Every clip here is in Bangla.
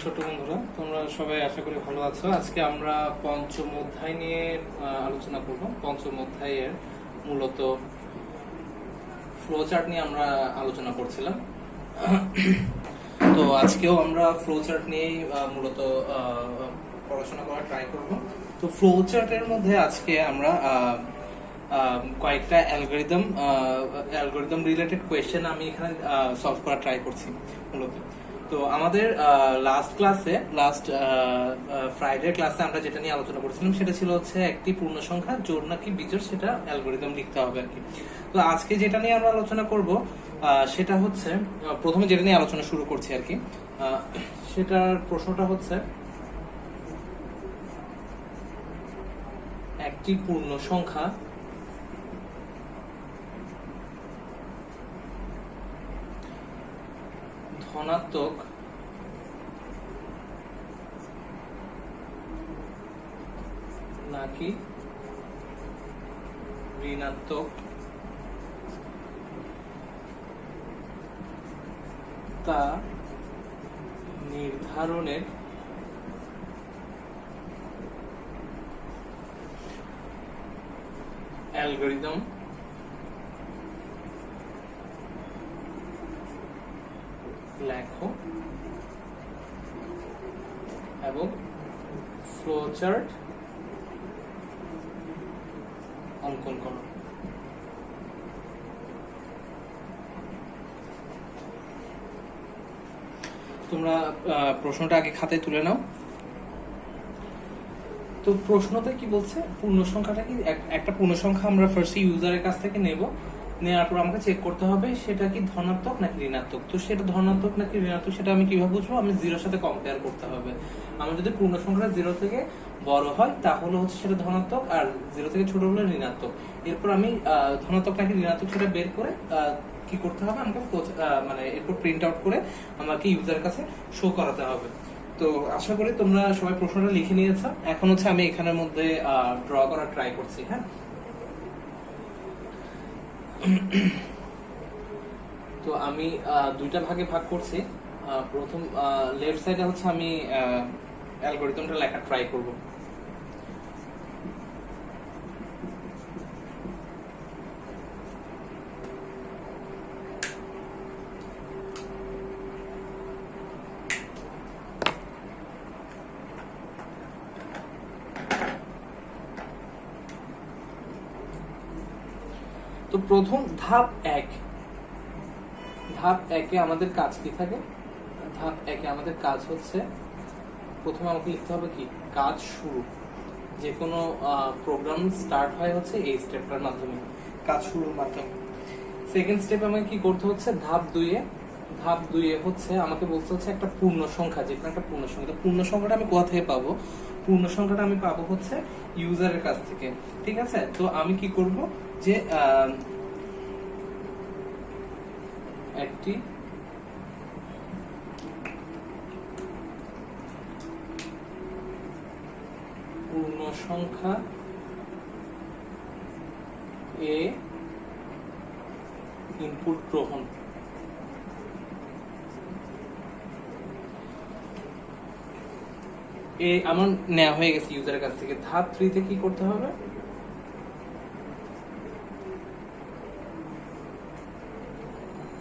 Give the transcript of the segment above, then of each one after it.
ছোট বন্ধুরা, তোমরা সবাই আশা করি ভালো আছো। আজকে আমরা পঞ্চম অধ্যায় নিয়ে আলোচনা করব। পঞ্চম অধ্যায়ের মূলত ফ্লো চার্ট নিয়ে আমরা আলোচনা করছিলাম। তো আজকেও আমরা ফ্লো চার্ট নিয়েই মূলত পড়াশোনা করার ট্রাই করব। তো ফ্লো চার্টের মধ্যে আজকে আমরা কয়েকটা অ্যালগরিদম রিলেটেড কোয়েশ্চেন আমি এখানে সলভ করার ট্রাই করছি মূলত। তো আমাদের লাস্ট ফ্রাইডে ক্লাসে আমরা যেটা নিয়ে আলোচনা করেছিলাম সেটা ছিল হচ্ছে একটি পূর্ণ সংখ্যা জোড় নাকি বিজোড় সেটা অ্যালগরিদম লিখতে হবে আর কি। তো আজকে যেটা নিয়ে আমরা আলোচনা করব সেটা হচ্ছে প্রথমে যেটা নিয়ে আলোচনা শুরু করছি আর কি। সেটার প্রশ্নটা হচ্ছে একটি পূর্ণ সংখ্যা ধনাত্মক নাকি ঋণাত্মক তা নির্ধারণের অ্যালগরিদম লেখো এবং ফ্লোচার্ট অঙ্কন করো। তোমরা প্রশ্নটা আগে খাতায় তুলে নাও। তো প্রশ্নতে কি বলছে, পূর্ণ সংখ্যাটা কি একটা পূর্ণ সংখ্যা আমরা ফার্স্ট ইউজারের কাছ থেকে নেব, নেওয়ার পর আমাকে চেক করতে হবে সেটা কি ধনাত্মক নাকি ঋণাত্মক। তো সেটা ধনাত্মক নাকি ঋণাত্মক সেটা আমি কিভাবে বুঝবো, আমি জিরোর সাথে কম্পেয়ার করতে হবে। আমার যদি পূর্ণ সংখ্যাটা জিরো থেকে বড় হয় তাহলে হচ্ছে সেটা ধনাত্মক, আর জিরো থেকে ছোট হলে ঋণাত্মক। এরপর আমি ধনাত্মক নাকি ঋণাত্মক সেটা বের করে কি করতে হবে, আমাকে মানে এরপর প্রিন্ট আউট করে আমাকে ইউজারের কাছে শো করাতে হবে। তো আশা করি তোমরা সবাই প্রশ্নটা লিখে নিয়েছো। এখন হচ্ছে আমি এখানের মধ্যে ড্র করার ট্রাই করছি। হ্যাঁ, তো আমি দুইটা ভাগে ভাগ করছি। প্রথম লেফট সাইডে হচ্ছে আমি অ্যালগরিদমটা লেখার ট্রাই করব। তো প্রথম ধাপ একে আমাদের কাজ কি থাকে, ধাপ একে আমাদের কাজ হচ্ছে প্রথমে আমাকে লিখতে হবে কি কাজ শুরু। যে কোনো প্রোগ্রাম স্টার্ট হয় হচ্ছে এই স্টেপটার মাধ্যমে, কাজ শুরুর মাধ্যমে। সেকেন্ড স্টেপ আমাকে কি করতে হচ্ছে, ধাপ দুইয়ে হচ্ছে আমাকে বলতে হচ্ছে একটা পূর্ণ সংখ্যা, যেখানে একটা পূর্ণ সংখ্যা। তো পূর্ণ সংখ্যাটা আমি কোথা থেকে পাবো, পূর্ণ সংখ্যাটা আমি পাবো হচ্ছে ইউজারের কাছ থেকে। ঠিক আছে, তো আমি কি করব যে একটি পূর্ণ সংখ্যা এ ইনপুট গ্রহণ। আমার নেওয়া হয়ে গেছে ইউজারের কাছ থেকে। ধাপ 3 তে কি করতে হবে,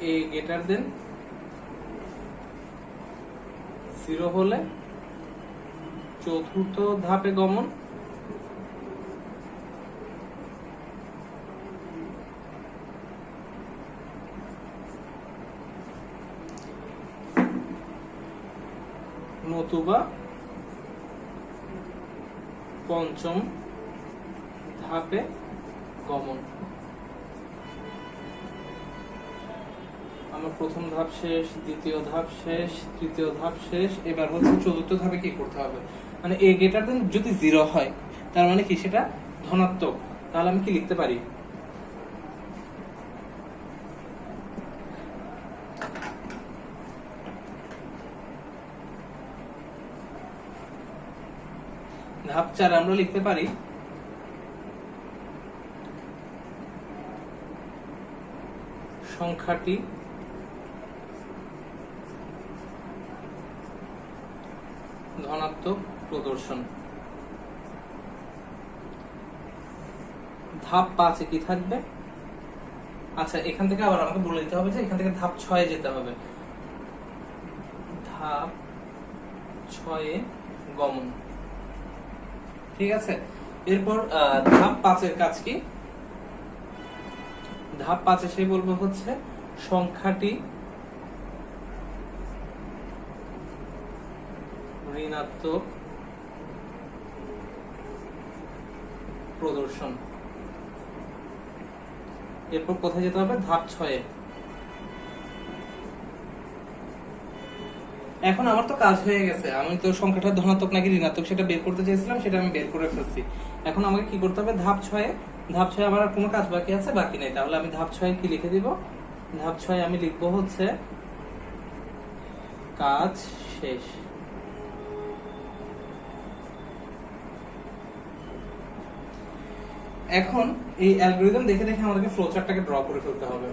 এ গ্রেটার দেন 0 হলে চতুর্থ ধাপে গমন। নতুবা পঞ্চম ধাপে গমন। আমার প্রথম ধাপ শেষ, দ্বিতীয় ধাপ শেষ, তৃতীয় ধাপ শেষ, এবার হচ্ছে চতুর্থ ধাপে কি করতে হবে, মানে এ গ্রেটার দেন যদি 0 হয় তার মানে কি সেটা ধনাত্মক। তাহলে আমি কি লিখতে পারি, ধাপ 4 আমরা লিখতে পারি সংখ্যাটি ধনাত্মক প্রদর্শন। ধাপ 5 কি থাকবে? আচ্ছা, এখান থেকে আবার আমাকে বলে দিতে হবে যে এখান থেকে ধাপ 6 যেতে হবে। ধাপ 6 গমন। ঠিক আছে, এরপর ধাপ 5 কাজ কি? ধাপ 5 সে বলবো হচ্ছে সংখ্যাটি ঋণাত্মক প্রদর্শন। এরপর কোথায় যেতে হবে? ধাপ 6। এখন আমার তো কাজ হয়ে গেছে, আমি তো সংখ্যাটা ধনাত্মক নাকি ঋণাত্মক সেটা বের করতে চেয়েছিলাম, সেটা আমি বের করে ফেলছি। এখন আমাকে কি করতে হবে? ধাপ 6 আমার আর কোনো কাজ বাকি আছে? বাকি নেই। তাহলে আমি ধাপ 6 কি লিখে দিব? ধাপ 6 আমি লিখবো হচ্ছে কাজ শেষ। এখন এই অ্যালগরিদম দেখে দেখে আমাদেরকে ফ্লোচার্টটাকে ড্র করে ফেলতে হবে।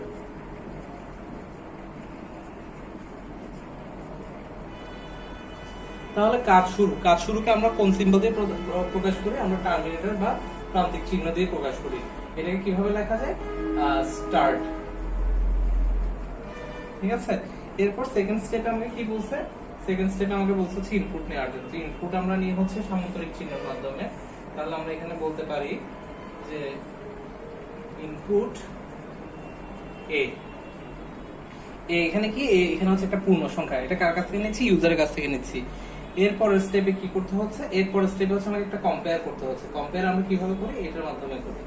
তাহলে কাজ শুরুকে আমরা কোন সিম্বল দিয়ে প্রকাশ করি? আমরা টার্মিনেটর বা প্রান্তিক চিহ্ন দিয়ে প্রকাশ করি। এটাকে কিভাবে লেখা যায়? স্টার্ট। ঠিক আছে, এরপর সেকেন্ড স্টেপে আমাকে কি বলছে? সেকেন্ড স্টেপে আমাকে বলছে হচ্ছে ইনপুট নেওয়ার জন্য। ইনপুট আমরা নিয়ে হচ্ছে সামান্তরিক চিহ্নের মাধ্যমে। তাহলে আমরা এখানে বলতে পারি যে ইনপুট এ। এখানে কি? এখানে হচ্ছে একটা পূর্ণ সংখ্যা। এটা কার কাছ থেকে নিচ্ছি? ইউজারের কাছ থেকে নিচ্ছি। এরপরের স্টেপে কি করতে হচ্ছে? এরপরের স্টেপে হচ্ছে আমাকে একটা কম্পেয়ার করতে হচ্ছে। কম্পেয়ার আমরা কিভাবে করি? এটার মাধ্যমে করি,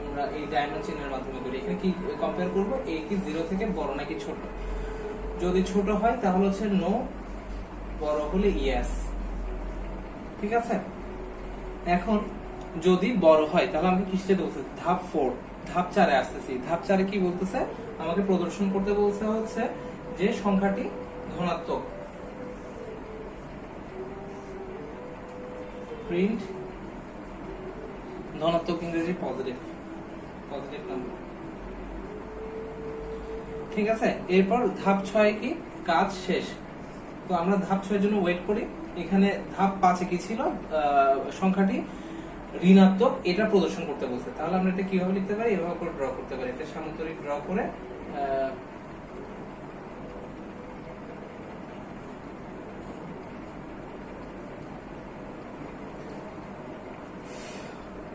আমরা এই ডায়মন্ড চিহ্নের মাধ্যমে করি। এখানে কি কম্পেয়ার করব? এ কি 0 থেকে বড় নাকি ছোট? যদি ছোট হয় তাহলে হচ্ছে নো, বড় হলে ইয়েস। ঠিক আছে, এখন যদি বড় হয় তাহলে আমাকে কিসে বলছে? ধাপ 4, ধাপ 4 আসতেছি। ধাপ 4 কি বলতেছে? আমাকে প্রদর্শন করতে বলছে হচ্ছে যে সংখ্যাটি ধনাত্মক। প্রিন্ট ধনাত্মক, ইংরেজি পজিটিভ নাম্বার। ঠিক আছে, এরপর ধাপ 6 কি? কাজ শেষ। তো আমরা ধাপ 6 এর জন্য ওয়েট করি। এখানে ধাপ 5 কি ছিল? সংখ্যাটি ঋণাত্মক, এটা প্রদর্শন করতে বলছে। তাহলে আমরা এটা কিভাবে লিখতে পারি? এভাবে করে ড্র করতে পারি। এটা সামান্তরিক ড্র করে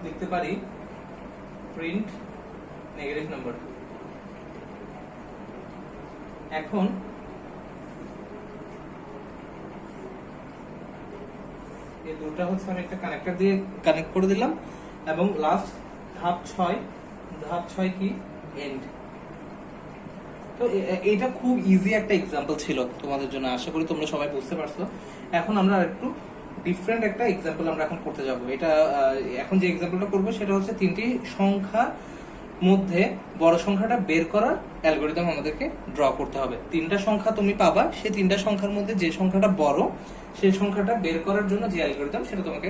লিখতে পারি প্রিন্ট নেগেটিভ নাম্বার। এখন এই দুটো হচ্ছে আমি একটা কানেক্টর দিয়ে কানেক্ট করে দিলাম এবং লাস্ট ধাপ 6 কি? এন্ড। তো এটা খুব ইজি একটা এক্সাম্পল ছিল তোমাদের জন্য, আশা করি তোমরা সবাই বুঝতে পারছো। এখন আমরা একটু ডিফারেন্ট একটা এক্সাম্পল আমরা এখন করতে যাব। এটা এখন যে এক্সাম্পলটা করব সেটা হচ্ছে তিনটি সংখ্যা মধ্যে বড় সংখ্যাটা বের করার অ্যালগরিদম আমাদেরকে ড্র করতে হবে। তিনটা সংখ্যা তুমি পাবা, সেই তিনটা সংখ্যার মধ্যে যে সংখ্যাটা বড় সেই সংখ্যাটা বের করার জন্য যে অ্যালগরিদম সেটা তোমাকে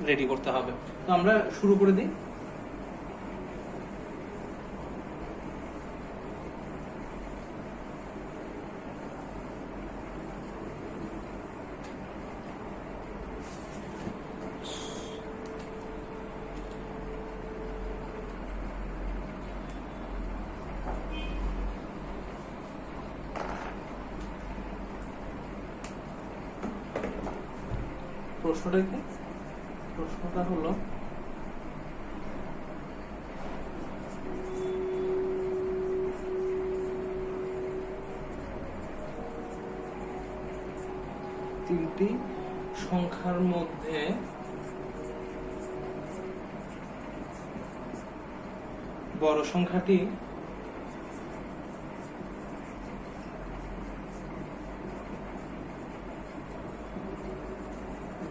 রেডি করতে হবে। তো আমরা শুরু করে দিই। প্রশ্নটা কি? প্রশ্নটা হলো তিনটি সংখ্যার মধ্যে বড় সংখ্যাটি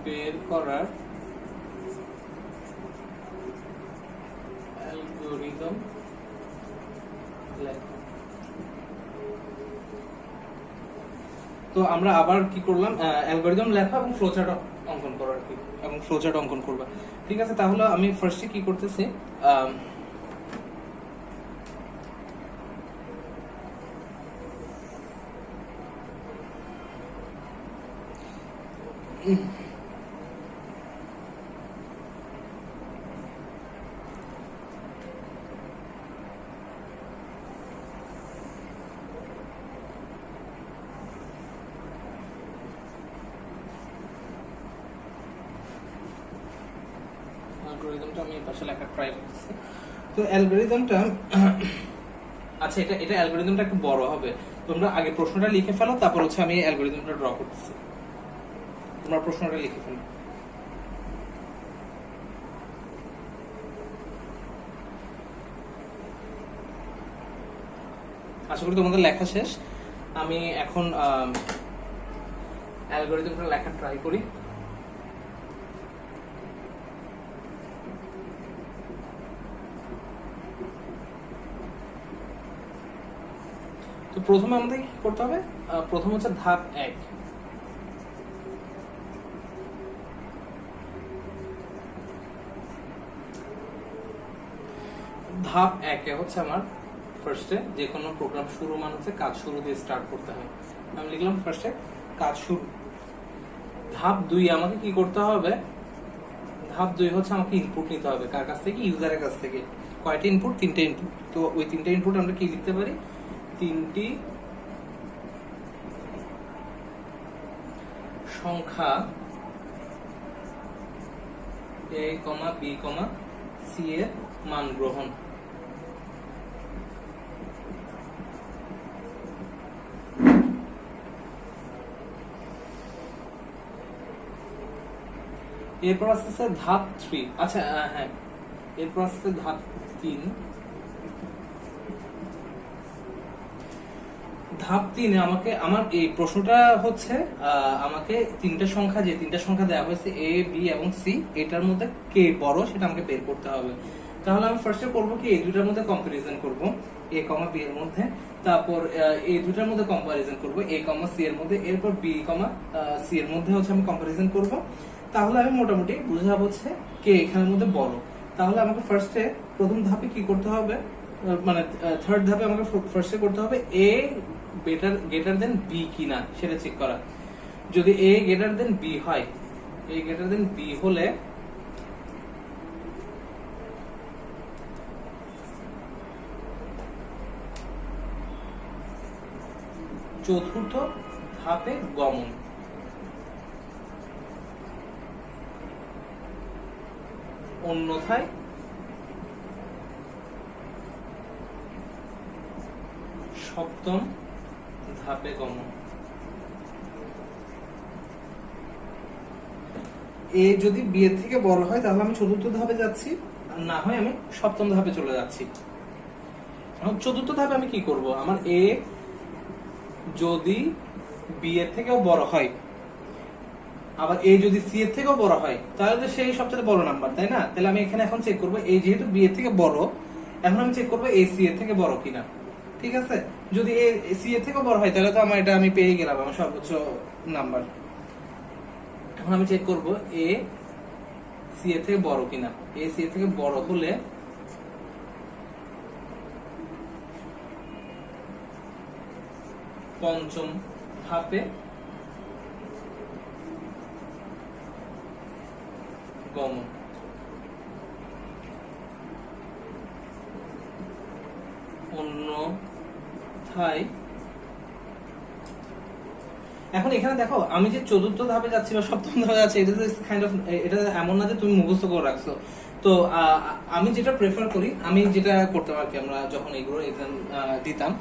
বের করার অ্যালগরিদম লেখো। তো আমরা আবার কি করলাম? অ্যালগরিদম লেখা এবং ফ্লোচার্ট অঙ্কন করা আর কি, এবং ফ্লোচার্ট অঙ্কন করবা। ঠিক আছে, তাহলে আমি ফার্স্টে কি করতেছি? অ্যালগরিদমটা আমি পাশে লেখা ট্রাই করতেছি। তো অ্যালগরিদমটা আচ্ছা, এটা অ্যালগরিদমটা একটু বড় হবে, তোমরা আগে প্রশ্নটা লিখে ফেলো, তারপর হচ্ছে আমি অ্যালগরিদমটা ড্র করতেছি। তোমরা প্রশ্নটা লিখে ফেলো। আশা করি তোমাদের লেখা শেষ। আমি এখন অ্যালগরিদমটা লেখা ট্রাই করি। তো প্রথমে আমাদের কি করতে হবে? প্রথম হচ্ছে ধাপ 1। ধাপ 1 হচ্ছে আমার ফার্স্টে যে কোনো প্রোগ্রাম শুরু মানে হচ্ছে কাজ শুরু দিয়ে স্টার্ট করতে হয়। আমি লিখলাম ফার্স্টে কাজ শুরু। ধাপ 2 আমাকে কি করতে হবে? ধাপ 2 হচ্ছে আমাকে ইনপুট নিতে হবে। কার কাছ থেকে? ইউজারের কাছ থেকে। কয়টা ইনপুট? 3টে ইনপুট। তো ওই 3টে ইনপুট আমরা কি লিখতে পারি? 3টি সংখ্যা a, b, c এর মান গ্রহণ। এরপর আসছে ধাপ 3। আচ্ছা হ্যাঁ, এরপর আসছে ধাপ 3। ধাপ 3 আমাকে আমার এই প্রশ্নটা হচ্ছে আমাকে তিনটা সংখ্যা দেওয়া হয়েছে a, b এবং c, এটার মধ্যে কে বড় সেটা আমাকে বের করতে হবে। তাহলে আমি ফার্স্টে করব কি, এই দুটার মধ্যে কম্পারিজন করব, a, b এর মধ্যে। তারপর এই দুটার মধ্যে কম্পারিজন করব a, c এর মধ্যে। এরপর b, c এর মধ্যে হচ্ছে আমি কম্পারিজন করব। তাহলে আমি মোটামুটি বুঝাবো হচ্ছে কে এখানের মধ্যে বড়। তাহলে আমাকে ফার্স্টে প্রথম ধাপে কি করতে হবে, মানে থার্ড ধাপে আমাকে ফার্স্টে করতে হবে a গ্রেটার দেন b কিনা সেটা চেক করা। যদি a গ্রেটার দেন b হয়, a গ্রেটার দেন b হলে চতুর্থ ধাপে গমন। অন্যথায় সপ্তম ধাপে গমন। এ যদি বি এর থেকে বড় হয় তাহলে আমি চতুর্থ ধাপে যাচ্ছি, আর না হয় আমি সপ্তম ধাপে চলে যাচ্ছি। এখন চতুর্থ ধাপে আমি কি করব? আমার এ যদি বি এর থেকেও বড় হয়, আবার এ যদি সি এর থেকেও বড় হয়, তাহলে তো সেই সবচেয়ে বড় নাম্বার, তাই না? তাহলে আমি এখানে এখন চেক করব, এই যেহেতু বি এর থেকে বড়, এখন আমি চেক করব এ সি এর থেকে বড় কিনা। ঠিক আছে, যদি এ সি এর থেকে বড় হয় তাহলে তো আমার এটা আমি পেয়ে গেলাম আমার সর্বোচ্চ নাম্বার। এখন আমি চেক করব এ সি এর থেকে বড় কিনা। এ সি এর থেকে বড় হলে পঞ্চম ধাপে গমন। অন্যথায়, এখন এখানে দেখো আমি যে চতুর্থ ধাপে যাচ্ছি বা সপ্তম ধাপে যাচ্ছি, এটা এমন না যে তুমি মুখস্থ করে রাখছো। তো আমি যেটা প্রেফার করি, আমি যেটা করতাম আর কি, আমরা যখন এগুলো এক্সাম দিতাম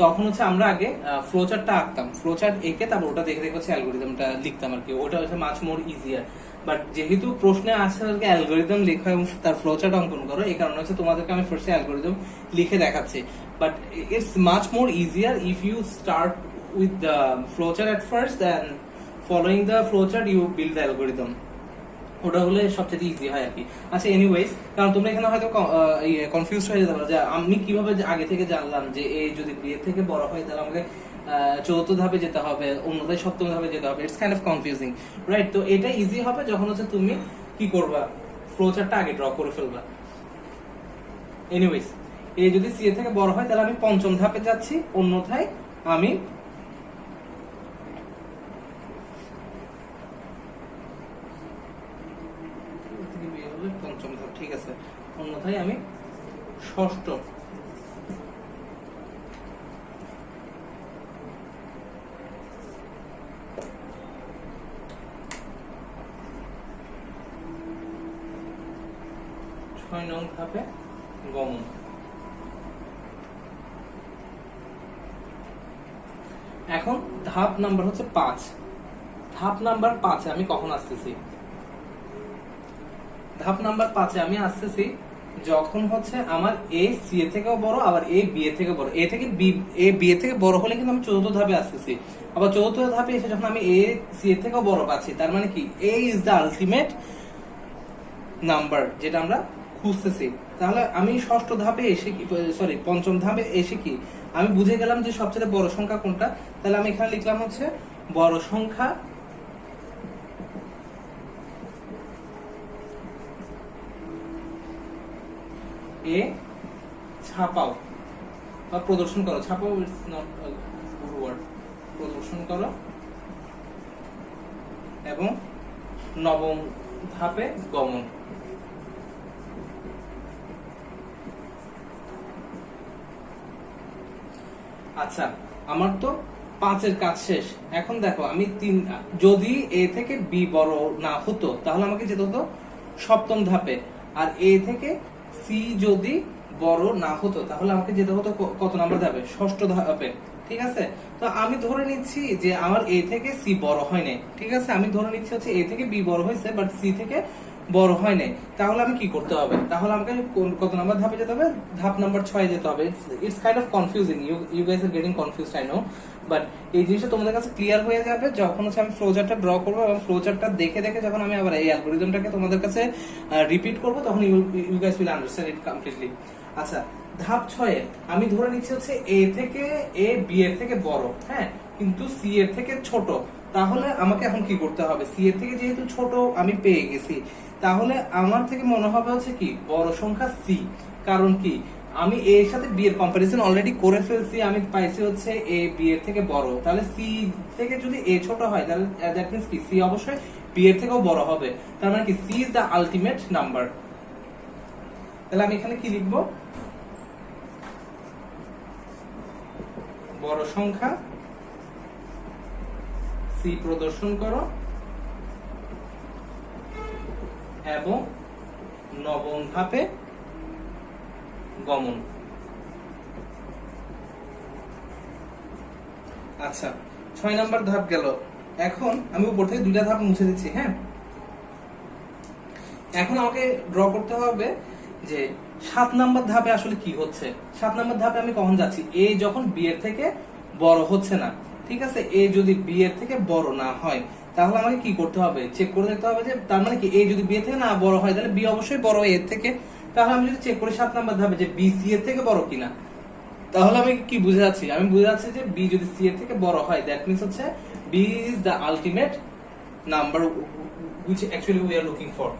তখন হচ্ছে আমরা আগে ফ্লো চার্টটা আঁকতাম, ফ্লো চার্ট এঁকে তারপর ওটা দেখে দেখে হচ্ছে অ্যালগরিদমটা লিখতাম আর কি। ওটা হচ্ছে মাচ মোর ইজিয়ার। বাট যেহেতু প্রশ্নে আসছে অ্যালগরিদম লেখা এবং তার ফ্লো চার্ট অঙ্কন করো, এই কারণে হচ্ছে তোমাদেরকে আমি ফার্স্টে অ্যালগরিদম লিখে দেখাচ্ছি। But it's much more easier if you start with the flowchart at first and following the flowchart you build the algorithm. ওটা হলে সবচেয়ে ইজি হয় আর কি। আচ্ছা এনিওয়েজ, কারণ তোমরা এখানে হয়তো কনফিউজ হয়ে যেতে পারো যে আমি কিভাবে আগে থেকে জানলাম যে এ যদি বি এর থেকে বড় হয় তাহলে আমাকে চতুর্থ ধাপে যেতে হবে, অন্যথায় সপ্তম ধাপে যেতে হবে। It's kind of confusing, right? তো এটা ইজি হবে যখন হচ্ছে তুমি কি করবা, ফ্লোচার্টটা আগে ড্র করে ফেলবা। এনিওয়েজ, এ যদি সি এর থেকে বড় হয় তাহলে আমি পঞ্চম ধাপে যাচ্ছি, অন্যথায় আমি হলে পঞ্চম ধাপ, ঠিক আছে। অন্যথায় আমি ষষ্ঠ। ছয় নং ধাপে গমন। এখন ধাপ নাম্বার হচ্ছে 5। ধাপ নাম্বার 5 আমি কখন আসতেছি? ধাপ নাম্বার 5 আমি আসতেছি যখন হচ্ছে আমার এ সি এর থেকেও বড়, আবার এ বি এর থেকে বড়। এ থেকে বি, এ বি এর থেকে বড় হলে কিন্তু আমি চতুর্থ ধাপে আসতেছি। আবার চতুর্থ ধাপে এসে যখন আমি এ সি এর থেকেও বড় পাচ্ছি, তার মানে কি এ ইজ দ্য আলটিমেট নাম্বার যেটা আমরা খুঁজতেছি। তাহলে আমি ষষ্ঠ ধাপে এসে কি, সরি পঞ্চম ধাপে এসে কি আমি বুঝে গেলাম যে সবচেয়ে বড় সংখ্যা কোনটা। তাহলে আমি এখানে লিখলাম হচ্ছে বড় সংখ্যা এ ছাপাও বা প্রদর্শন করো। ছাপাও ইটস নট গুড ওয়ার্ড। প্রদর্শন করো এবং নবম ধাপে গমন। আচ্ছা, আমার তো 5 কাজ শেষ। এখন দেখো আমি যদি এ থেকে বি বড় না হতো তাহলে আমাকে যেতে হতো সপ্তম ধাপে, আর এ থেকে সি যদি বড় না হতো তাহলে আমাকে যেতে হতো কত নাম্বার ধাপে? ষষ্ঠ ধাপে, ঠিক আছে। তো আমি ধরে নিচ্ছি যে আমার এ থেকে সি বড় হয় নাই, ঠিক আছে। আমি ধরে নিচ্ছি হচ্ছে এ থেকে বি বড় হয়েছে বাট সি থেকে বড় হয় নাই। তাহলে আমি কি করতে হবে? তাহলে আমাকে কত নাম্বার ধাপে যেতে হবে? ধাপ নাম্বার 6 যেতে হবে। It's kind of confusing, you guys are getting confused, I know, but এই জিনিসটা তোমাদের কাছে ক্লিয়ার হয়ে যাবে যখন হচ্ছে আমি ফ্লোচার্টটা ড্র করব এবং ফ্লোচার্টটা দেখে দেখে যখন আমি আবার এই অ্যালগরিদমটাকে তোমাদের কাছে রিপিট করব তখন you guys will understand it completely. আচ্ছা, ধাপ 6 আমি ধরে নিচ্ছি হচ্ছে এ থেকে এ বি এর থেকে বড়, হ্যাঁ, কিন্তু সি এর থেকে ছোট। তাহলে আমাকে এখন কি করতে হবে? সি এর থেকে যেহেতু ছোট আমি পেয়ে গেছি, তাহলে আমার থেকে মনে হবে হচ্ছে কি বড় সংখ্যা সি। কারণ কি আমি এ এর সাথে বি এর কম্পারিজন অলরেডি করে ফেলছি, আমি পাইছি হচ্ছে এ বি এর থেকে বড়। তাহলে সি থেকে যদি এ ছোট হয় তাহলে দ্যাট মিন্স কি সি অবশ্যই বি এর থেকেও বড় হবে। তার মানে কি C is the ultimate number. তাহলে আমি এখানে কি লিখবো? বড় সংখ্যা সি প্রদর্শন করো এবং নবম ধাপে গমন। আচ্ছা, 6 নাম্বার ধাপ গেল। এখন আমি উপর থেকে 2টা ধাপ মুছে দিচ্ছি, হ্যাঁ। এখন আমাকে ড্র করতে হবে যে 7 নাম্বার ধাপে আসলে কি হচ্ছে। 7 নাম্বার ধাপে আমি কখন যাচ্ছি? এ যখন বি এর থেকে বড় হচ্ছে না, ঠিক আছে। এ যদি বি এর থেকে বড় না হয় তাহলে আমাকে কি করতে হবে? চেক করে দেখতে হবে যে তার মানে কি এ যদি বি এর থেকে না বড় হয় তাহলে বি অবশ্যই বড় এর থেকে। তাহলে আমি যদি চেক করি 7 নাম্বার ধাপে যে বি সি এর থেকে বড় কিনা, তাহলে আমি কি বুঝে যাচ্ছি? আমি বুঝে যাচ্ছি যে বি যদি সি এর থেকে বড় হয় দ্যাট মিন্স হচ্ছে B is the ultimate number which actually we are looking for.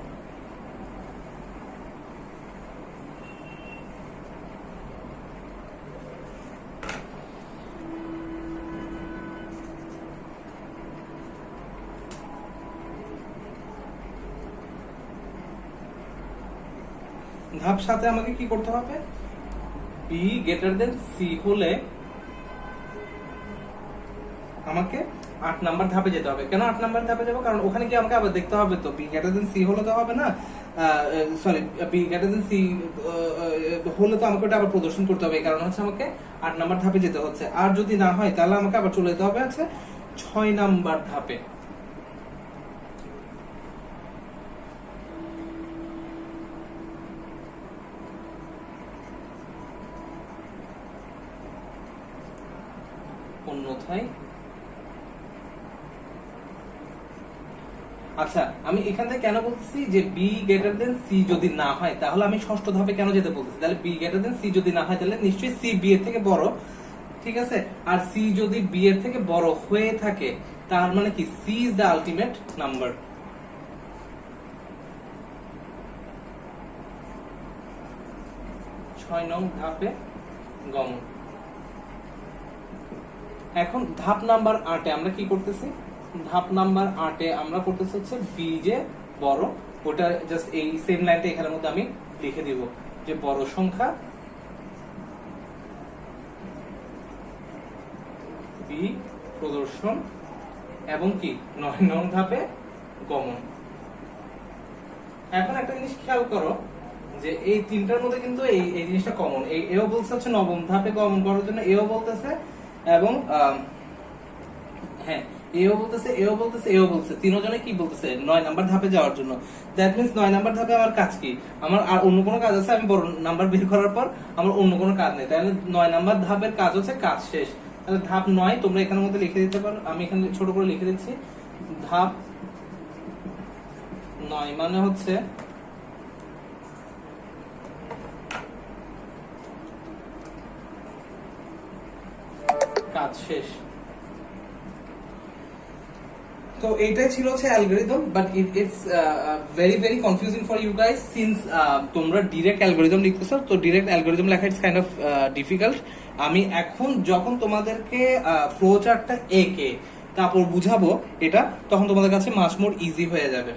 ধাপ 7 আমাকে কি করতে হবে? বি গ্রেটার দেন সি হলে আমাকে 8 নাম্বার ধাপে যেতে হবে। কেন 8 নাম্বার ধাপে যাবো? কারণ ওখানে কি আমাকে আবার দেখতে হবে তো বি গ্রেটার দেন সি হলে তো হবে না, sorry B greater than C হলে তো আমাকে ওটা আবার প্রদর্শন করতে হবে। এই কারণে হচ্ছে আমাকে 8 নাম্বার ধাপে যেতে হচ্ছে। আর যদি না হয় তাহলে আমাকে আবার চলে যেতে হবে হচ্ছে 6 নাম্বার ধাপে। অন্যথায় আচ্ছা, আমি এখান থেকে কেন বলতেছি যে বি গ্রেটার দেন সি যদি না হয় তাহলে আমি ষষ্ঠ ধাপে কেন যেতে বলতেছি? তাহলে বি গ্রেটার দেন সি যদি না হয় তাহলে নিশ্চয়ই সি বি এর থেকে বড়, ঠিক আছে। আর সি যদি বি এর থেকে বড় হয়ে থাকে তার মানে কি C is the ultimate number. ছয় নং ধাপে গমন। এখন ধাপ নাম্বার 8 আমরা কি করতেছি? ধাপ নাম্বার 8 আমরা করতেছি হচ্ছে বি যে বড় ওটা জাস্ট এই সেম লাইনটা এখানের মধ্যে আমি লিখে দিব যে বড় সংখ্যা বি প্রদর্শন এবং কি 9 নং ধাপে গমন। এখন একটা জিনিস খেয়াল করো যে এই তিনটার মধ্যে কিন্তু এই জিনিসটা কমন, এও বলছে হচ্ছে 9ম ধাপে গমন করার জন্য, এও বলতেছে এবং হ্যাঁ এও বলতেছে তিনজনে কি বলতেছে 9 নাম্বার ধাপে যাওয়ার জন্য। দ্যাট মিন্স 9 নাম্বার ধাপে আমার কাজ কি, আমার আর অন্য কোনো কাজ আছে? আমি বড় নাম্বার বের করার পর আমার অন্য কোনো কাজ নেই, তাহলে 9 নাম্বার ধাপের কাজ হচ্ছে কাজ শেষ। তাহলে ধাপ 9 তোমরা এখানের মধ্যে লিখে দিতে পারো, আমি এখানে ছোট করে লিখে দিচ্ছি। ধাপ 9 মানে হচ্ছে কাজ শেষ। তো এইটাই ছিল হচ্ছে algorithm, but it's very very confusing for you guys since তোমরা ডিরেক্ট অ্যালগরিদম লিখতেছো, তো ডিরেক্ট অ্যালগরিদম লেখা ইটস কাইন্ড অফ ডিফিকাল্ট। আমি এখন যখন তোমাদেরকে ফ্লো চার্টটা এঁকে তারপর বুঝাবো এটা, তখন তোমাদের কাছে মাস মোর ইজি হয়ে যাবে।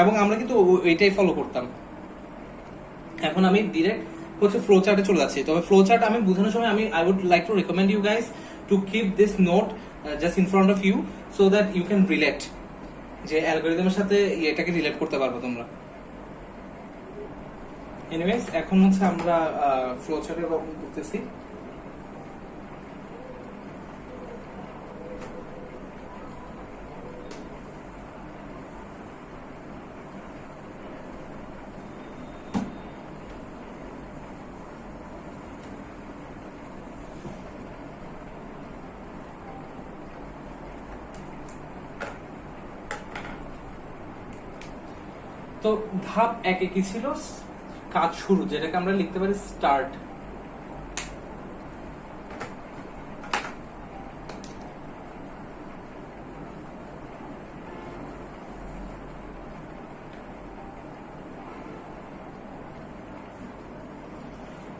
এবং আমরা কিন্তু এইটাই ফলো করতাম। এখন আমি ডিরেক্ট হচ্ছে ফ্লো চার্টে চলে যাচ্ছি। তবে ফ্লো চার্ট আমি বোঝানোর সময় I would like to recommend you guys to keep this note just in front of you so that you can relate, যে অ্যালগরিদমের সাথে এটাকে রিলেট করতে পারবে তোমরা। এনিওয়েজ এখন হচ্ছে আমরা ফ্লো চার্টে করতেছি। তো ধাপ 1 কি ছিল? কাজ শুরু, যেটাকে আমরা লিখতে পারি স্টার্ট।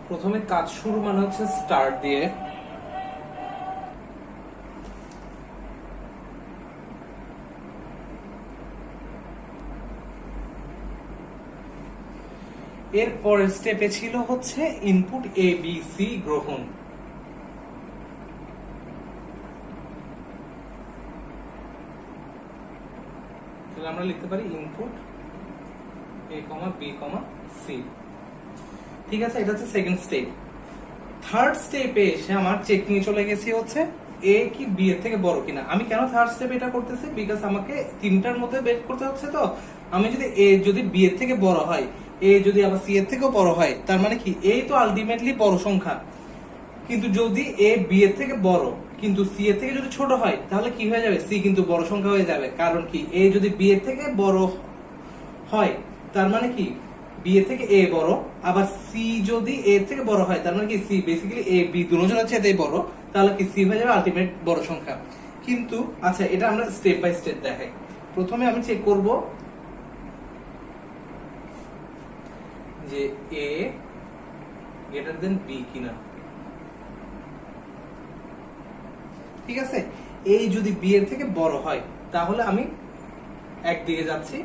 প্রথমে কাজ শুরু মানে হচ্ছে স্টার্ট দিয়ে, এর পরের স্টেপে ছিল হচ্ছে ইনপুট এ বি সি গ্রহণ। তাহলে আমরা লিখতে পারি ইনপুট এ কমা বি কমা সি। ঠিক আছে, এটা হচ্ছে সেকেন্ড স্টেপ। থার্ড স্টেপে এসে আমার চেক নিয়ে চলে গেছি হচ্ছে এ কি বি এর থেকে বড় কিনা। আমি কেন থার্ড স্টেপে এটা করতেছি? বিকজ আমাকে তিনটার মধ্যে বের করতে হচ্ছে। তো আমি যদি এ যদি বি এর থেকে বড় হয়, এ যদি আবার সি এর থেকেও বড় হয়, তার মানে কি এ তো আলটিমেটলি বড় সংখ্যা। কিন্তু যদি এ বি এর থেকে বড় কিন্তু সি এর থেকে যদি ছোট হয়, তাহলে কি হয়ে যাবে? সি কিন্তু বড় সংখ্যা হয়ে যাবে। কারণ কি এ যদি বি এর থেকে বড় হয়, তার মানে কি বি এর থেকে এ বড়, আবার সি যদি এ এর থেকে বড় হয়, তার মানে কি সি বেসিক্যালি এ বি দুজনের চেয়ে বড়, তাহলে কি সি হয়ে যাবে আলটিমেট বড় সংখ্যা। কিন্তু আচ্ছা, এটা আমরা স্টেপ বাই স্টেপ দেখাই। প্রথমে আমি চেক করব যে এ গ্রেটার দেন বি কিনা। ঠিক আছে, এই যদি বি এর থেকে বড় হয় তাহলে আমি একদিকে যাচ্ছি,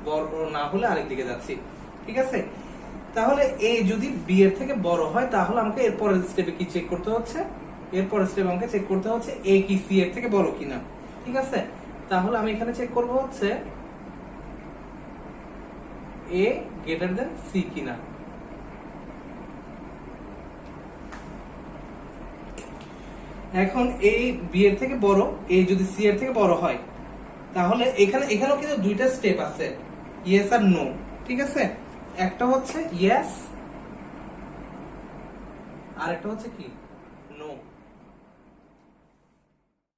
বড় না হলে আরেক দিকে যাচ্ছি। ঠিক আছে, তাহলে এ যদি বি এর থেকে বড় হয় তাহলে আমাকে এরপরের স্টেপে কি চেক করতে হচ্ছে? এরপরের স্টেপে আমাকে চেক করতে হচ্ছে এ কি সি এর থেকে বড় কিনা। ঠিক আছে, তাহলে আমি এখানে চেক করব হচ্ছে এ গ্রেটার দেন সি কিনা। এখন এই বি এর থেকে বড়, এ যদি সি এর থেকে বড় হয়, তাহলে এখানেও কিন্তু দুইটা স্টেপ আছে, ইয়েস আর নো। ঠিক আছে, একটা হচ্ছে ইয়েস আর একটা হচ্ছে কি